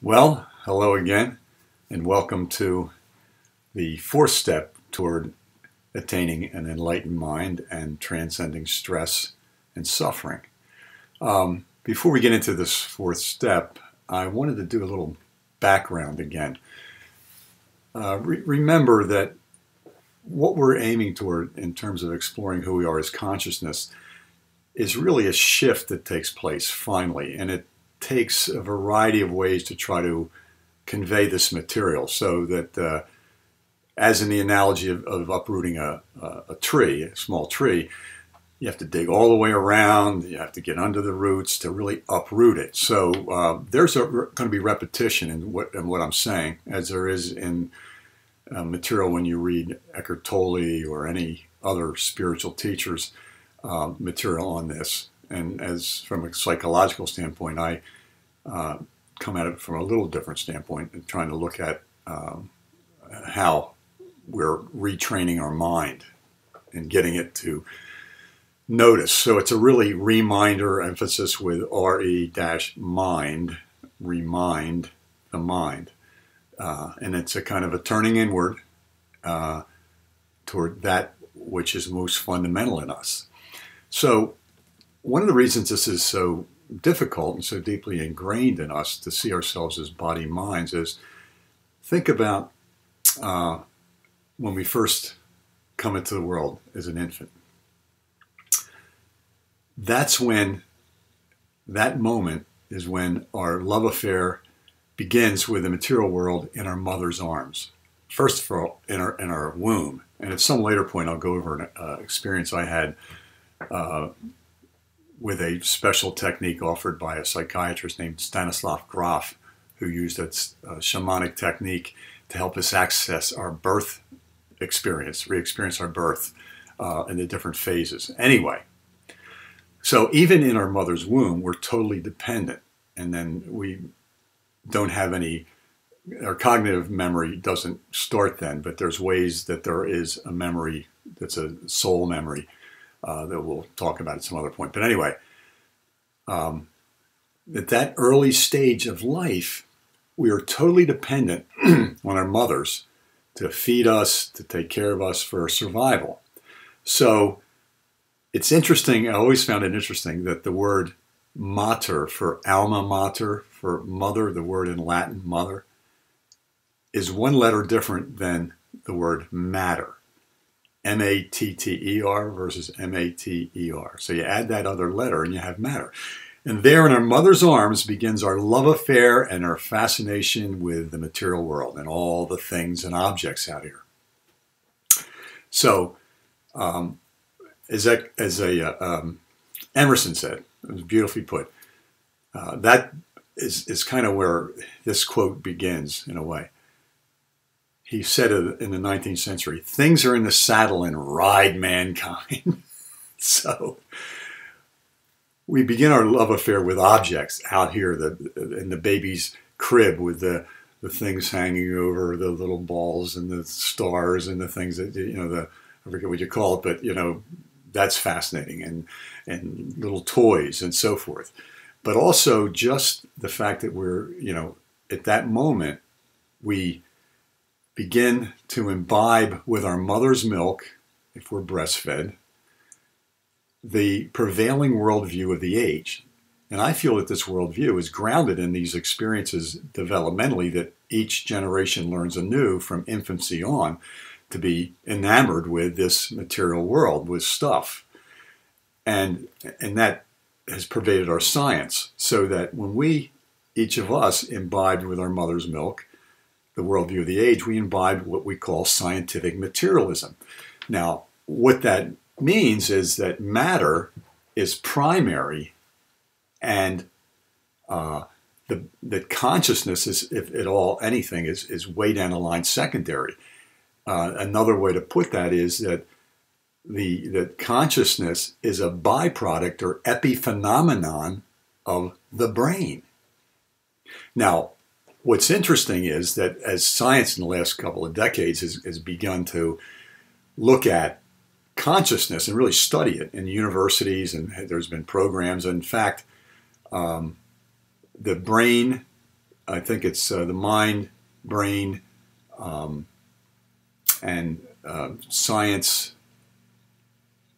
Well, hello again, and welcome to the fourth step toward attaining an enlightened mind and transcending stress and suffering. Before we get into this fourth step, I wanted to do a little background again. Remember that what we're aiming toward in terms of exploring who we are as consciousness is really a shift that takes place finally, and it takes a variety of ways to try to convey this material so that, as in the analogy of uprooting a tree, a small tree, you have to dig all the way around, you have to get under the roots to really uproot it. So there's going to be repetition in what I'm saying, as there is in material when you read Eckhart Tolle or any other spiritual teachers' material on this. And as from a psychological standpoint, I come at it from a little different standpoint and trying to look at how we're retraining our mind and getting it to notice. So it's a really reminder emphasis with RE-mind, remind the mind. And it's a kind of a turning inward toward that which is most fundamental in us. So one of the reasons this is so difficult and so deeply ingrained in us to see ourselves as body minds is, think about when we first come into the world as an infant. That's when, that moment is when our love affair begins with the material world in our mother's arms. First of all, in our womb. And at some later point, I'll go over an experience I had with a special technique offered by a psychiatrist named Stanislav Grof, who used a shamanic technique to help us access our birth experience, re-experience our birth in the different phases. Anyway, so even in our mother's womb, we're totally dependent. And then we don't have any, our cognitive memory doesn't start then, but there's ways that there is a memory that's a soul memory that we'll talk about at some other point. But anyway, at that early stage of life, we are totally dependent on our mothers to feed us, to take care of us for survival. So it's interesting, I always found it interesting that the word mater for alma mater, for mother, the word in Latin, mother, is one letter different than the word matter. M-A-T-T-E-R versus M-A-T-E-R. So you add that other letter and you have matter. And there in our mother's arms begins our love affair and our fascination with the material world and all the things and objects out here. So, as Emerson said, it was beautifully put, that is kind of where this quote begins in a way. He said in the 19th century, things are in the saddle and ride mankind. So we begin our love affair with objects out here in the baby's crib with the things hanging over, the little balls and the stars and the things that, I forget what you call it, but, that's fascinating, and little toys and so forth. But also just the fact that we're, at that moment, we begin to imbibe with our mother's milk, if we're breastfed, the prevailing worldview of the age. And I feel that this worldview is grounded in these experiences developmentally that each generation learns anew from infancy on to be enamored with this material world, with stuff. And that has pervaded our science, so that when we, each of us, imbibed with our mother's milk, the worldview of the age, we imbibe what we call scientific materialism. Now, what that means is that matter is primary, and that consciousness is, if at all anything, is way down the line secondary. Another way to put that is that that consciousness is a byproduct or epiphenomenon of the brain. Now, what's interesting is that as science in the last couple of decades has begun to look at consciousness and really study it in universities, and there's been programs. In fact, the brain I think it's the mind, brain, and science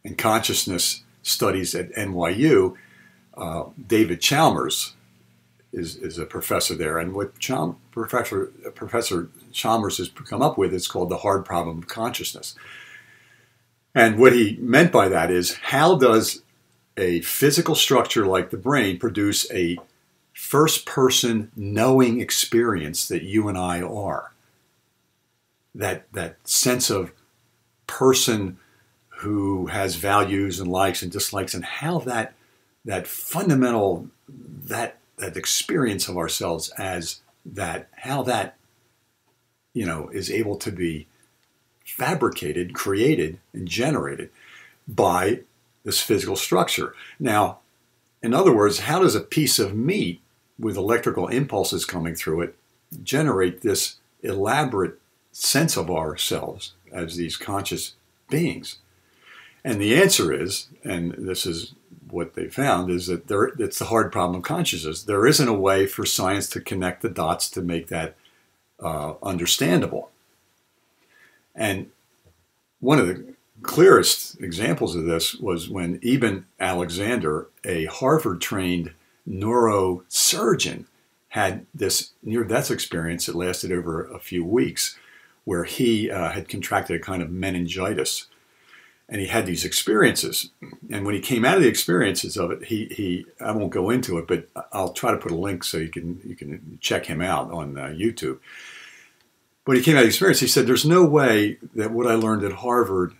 and consciousness studies at NYU. David Chalmers is a professor there, and what Professor Chalmers has come up with is called the hard problem of consciousness. And what he meant by that is, how does a physical structure like the brain produce a first-person knowing experience that you and I are? That sense of person who has values and likes and dislikes, and how that fundamental, that experience of ourselves as that, how that, is able to be fabricated, created, and generated by this physical structure. Now, in other words, how does a piece of meat with electrical impulses coming through it generate this elaborate sense of ourselves as these conscious beings? And the answer is, and this is what they found, is that it's the hard problem of consciousness. There isn't a way for science to connect the dots to make that understandable. And one of the clearest examples of this was when Eben Alexander, a Harvard-trained neurosurgeon, had this near-death experience that lasted over a few weeks, where he had contracted a kind of meningitis. And he had these experiences. And when he came out of the experiences of it, he I won't go into it, but I'll try to put a link so you can check him out on YouTube. When he came out of the experience, he said, there's no way that what I learned at Harvard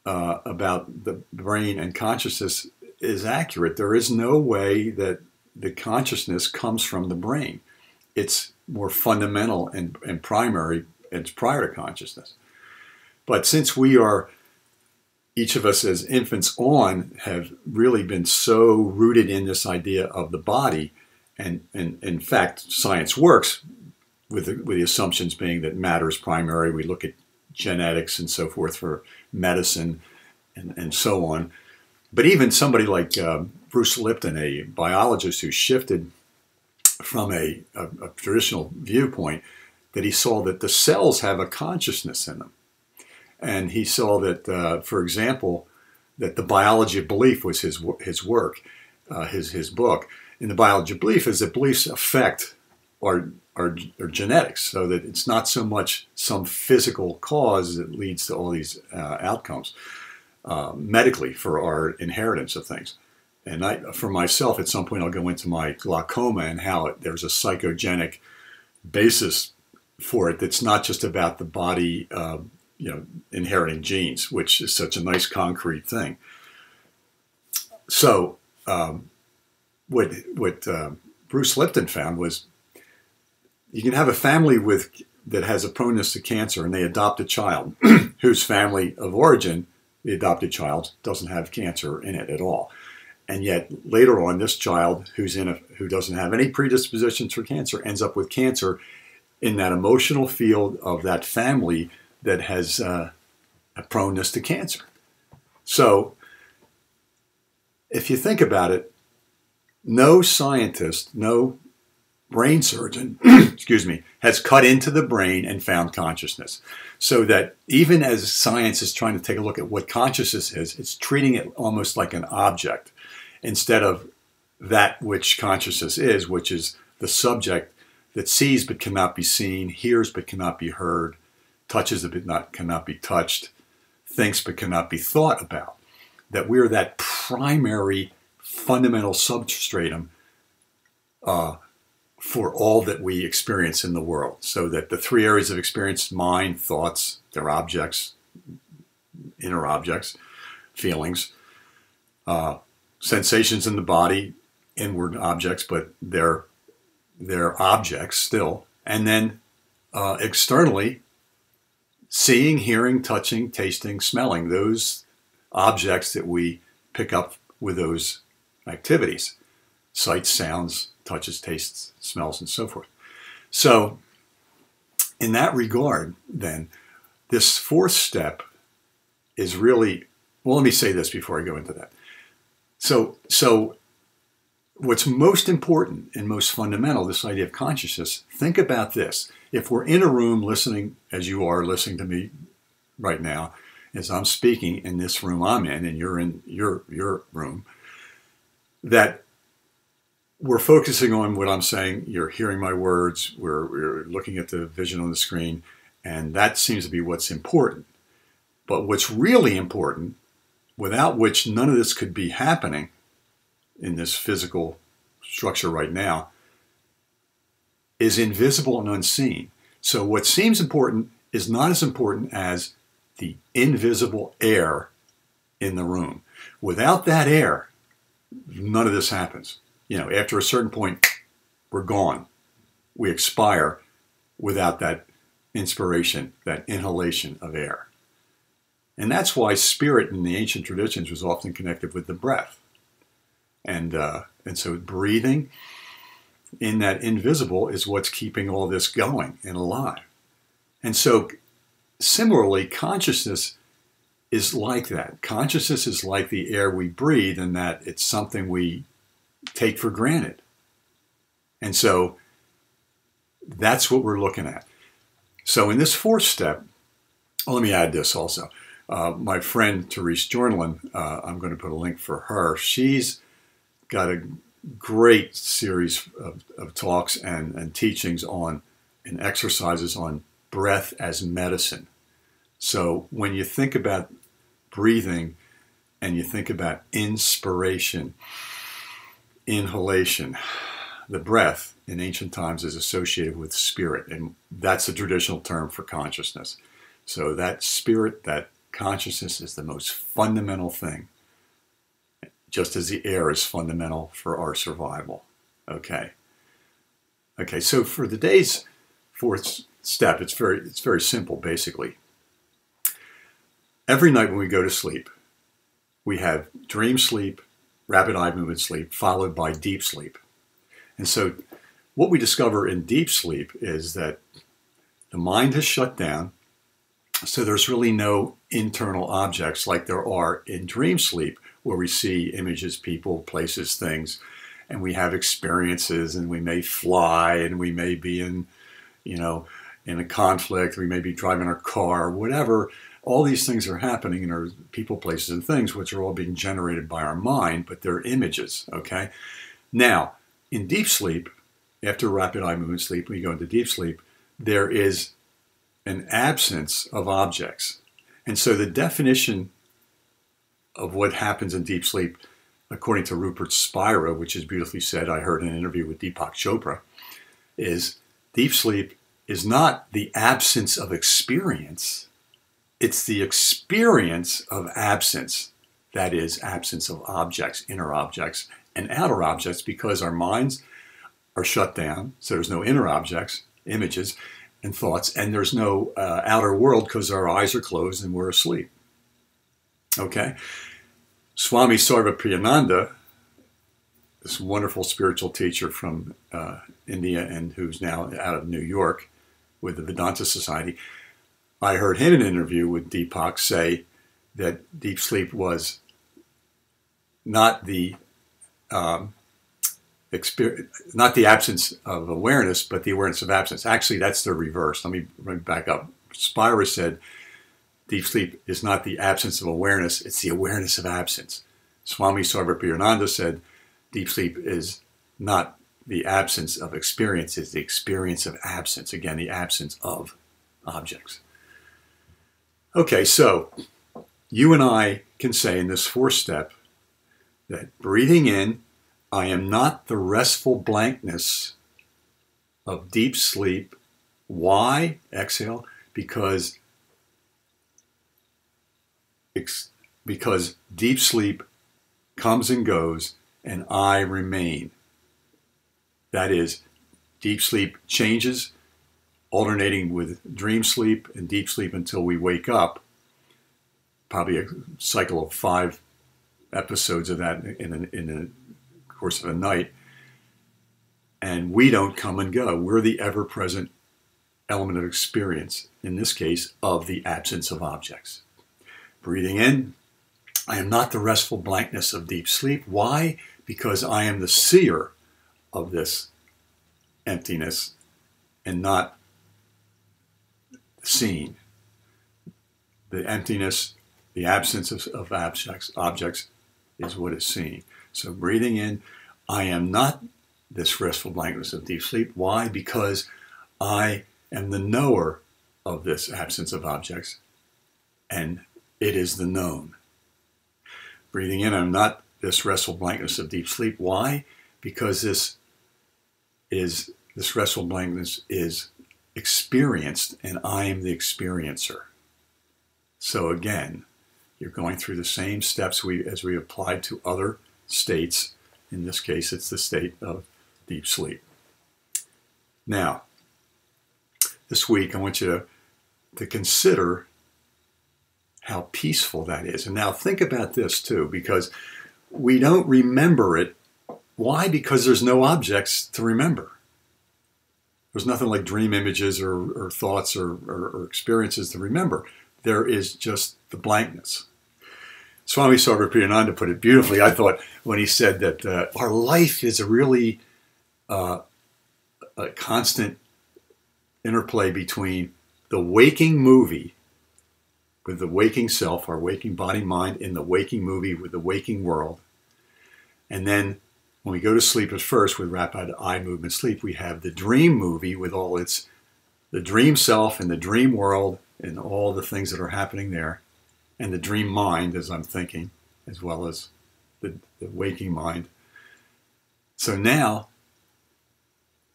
about the brain and consciousness is accurate. There is no way that the consciousness comes from the brain. It's more fundamental and primary. It's prior to consciousness. But since we are, each of us as infants on, have really been so rooted in this idea of the body, and in fact, science works with the assumptions being that matter is primary. We look at genetics and so forth for medicine and so on. But even somebody like Bruce Lipton, a biologist who shifted from a traditional viewpoint, that he saw that the cells have a consciousness in them. And he saw that, for example, that the biology of belief was his work, his book. And the biology of belief is that beliefs affect our genetics, so that it's not so much some physical cause that leads to all these outcomes medically for our inheritance of things. And for myself, at some point, I'll go into my glaucoma and how there's a psychogenic basis for it that's not just about the body, inheriting genes, which is such a nice concrete thing. So what Bruce Lipton found was, you can have a family that has a proneness to cancer, and they adopt a child whose family of origin, the adopted child, doesn't have cancer in it at all. And yet later on, this child who doesn't have any predispositions for cancer ends up with cancer in that emotional field of that family that has a proneness to cancer. So if you think about it, no scientist, no brain surgeon, excuse me, has cut into the brain and found consciousness. So that even as science is trying to take a look at what consciousness is, it's treating it almost like an object instead of that which consciousness is, which is the subject that sees but cannot be seen, hears but cannot be heard, touches but cannot be touched, thinks but cannot be thought about. That we're that primary fundamental substratum for all that we experience in the world. So that the three areas of experience, mind, thoughts, they're objects, inner objects, feelings, sensations in the body, inward objects, but they're objects still. And then externally, seeing, hearing, touching, tasting, smelling, those objects that we pick up with those activities, sights, sounds, touches, tastes, smells, and so forth. So in that regard, then, this fourth step is really, well, let me say this before I go into that. So what's most important and most fundamental, this idea of consciousness, think about this. If we're in a room listening, as you are listening to me right now, as I'm speaking in this room I'm in, and you're in your room, that we're focusing on what I'm saying, you're hearing my words, we're looking at the vision on the screen, and that seems to be what's important. But what's really important, without which none of this could be happening in this physical structure right now, is invisible and unseen. So what seems important is not as important as the invisible air in the room. Without that air, none of this happens. You know, after a certain point, we're gone. We expire without that inspiration, that inhalation of air. And that's why spirit in the ancient traditions was often connected with the breath. And so breathing in that invisible is what's keeping all this going and alive. And so similarly, consciousness is like that. Consciousness is like the air we breathe, in that it's something we take for granted. And so that's what we're looking at. So in this fourth step, let me add this also. My friend Therese Jornlin, I'm going to put a link for her. She's got a great series of talks and teachings on and exercises on breath as medicine. So when you think about breathing and you think about inspiration, inhalation, the breath in ancient times is associated with spirit, and that's a traditional term for consciousness. So that spirit, that consciousness, is the most fundamental thing, just as the air is fundamental for our survival. Okay, so for the day's fourth step, it's very simple, basically. Every night when we go to sleep, we have dream sleep, rapid eye movement sleep, followed by deep sleep. And so what we discover in deep sleep is that the mind has shut down, so there's really no internal objects like there are in dream sleep, where we see images, people, places, things, and we have experiences, and we may fly, and we may be in a conflict, we may be driving our car, whatever. All these things are happening in our people, places, and things, which are all being generated by our mind, but they're images, okay? Now, in deep sleep, after rapid eye movement sleep, when you go into deep sleep, there is an absence of objects. And so the definition of what happens in deep sleep, according to Rupert Spira, which is beautifully said, I heard in an interview with Deepak Chopra, is deep sleep is not the absence of experience, it's the experience of absence. That is, absence of objects, inner objects and outer objects, because our minds are shut down, so there's no inner objects, images, and thoughts, and there's no outer world because our eyes are closed and we're asleep. Okay? Swami Sarvapriyananda, this wonderful spiritual teacher from India and who's now out of New York with the Vedanta Society, I heard him in an interview with Deepak say that deep sleep was not the not the absence of awareness, but the awareness of absence. Actually, that's the reverse. Let me back up. Spira said deep sleep is not the absence of awareness, it's the awareness of absence. Swami Sarvapriyananda said deep sleep is not the absence of experience, it's the experience of absence. Again, the absence of objects. Okay, so you and I can say in this fourth step that breathing in, I am not the restful blankness of deep sleep. Why? Exhale. Because deep sleep comes and goes and I remain. That is, deep sleep changes, alternating with dream sleep and deep sleep until we wake up. Probably a cycle of 5 episodes of that in the course of a night. And we don't come and go. We're the ever-present element of experience, in this case, of the absence of objects. Breathing in, I am not the restful blankness of deep sleep. Why? because I am the seer of this emptiness and not seen. The emptiness, the absence of objects is what is seen. So breathing in, I am not this restful blankness of deep sleep. Why? Because I am the knower of this absence of objects, and it is the known. Breathing in, I'm not this restful blankness of deep sleep. Why? Because this restful blankness is experienced, and I am the experiencer. So again, you're going through the same steps as we applied to other states. In this case, it's the state of deep sleep. Now, this week, I want you to consider how peaceful that is. And now think about this too, because we don't remember it. Why? Because there's no objects to remember. There's nothing like dream images or thoughts or experiences to remember. There is just the blankness. Swami Sarvapriyananda put it beautifully, I thought, when he said that our life is a really a constant interplay between the waking movie with the waking self, our waking body, mind, in the waking movie with the waking world. And then when we go to sleep at first with rapid eye movement sleep, we have the dream movie with all the dream self and the dream world and all the things that are happening there, and the dream mind as I'm thinking, as well as the waking mind. So now,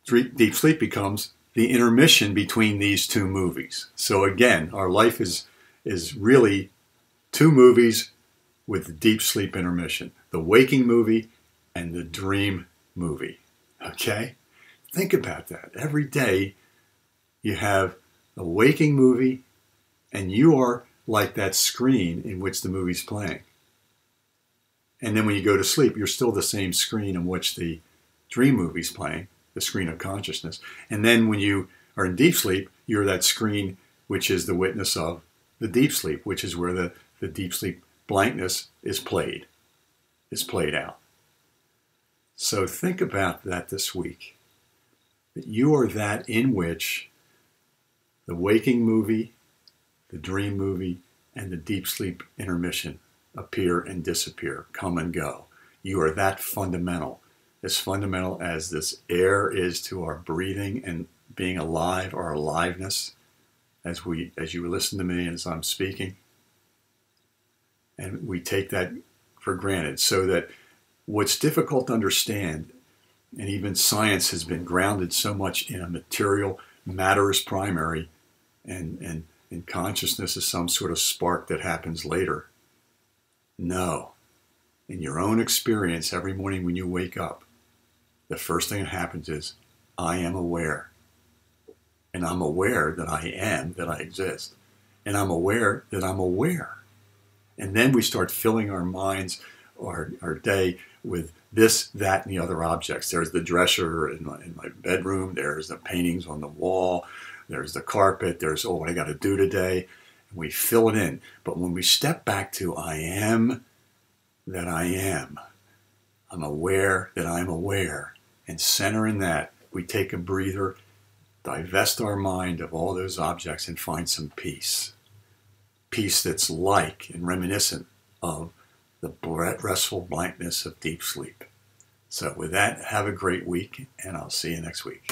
deep sleep becomes the intermission between these two movies. So again, our life is really two movies with the deep sleep intermission. The waking movie and the dream movie. Okay? Think about that. Every day you have a waking movie and you are like that screen in which the movie's playing. And then when you go to sleep, you're still the same screen in which the dream movie's playing, the screen of consciousness. And then when you are in deep sleep, you're that screen which is the witness of the deep sleep, which is where the deep sleep blankness is played out. So think about that this week, that you are that in which the waking movie, the dream movie, and the deep sleep intermission appear and disappear, come and go. You are that fundamental, as fundamental as this air is to our breathing and being alive, our aliveness, as you listen to me as I'm speaking. And we take that for granted, so that what's difficult to understand, and even science has been grounded so much in a material, matter is primary, and consciousness is some sort of spark that happens later. No. In your own experience, every morning when you wake up, the first thing that happens is, I am aware. And I'm aware that I am, that I exist. And I'm aware that I'm aware. And then we start filling our minds, our day, with this, that, and the other objects. There's the dresser in my bedroom. There's the paintings on the wall. There's the carpet. There's, what I got to do today. And we fill it in. But when we step back to I am that I am, I'm aware that I'm aware, and center in that, we take a breather, divest our mind of all those objects, and find some peace. Peace that's like and reminiscent of the restful blankness of deep sleep. So with that, have a great week, and I'll see you next week.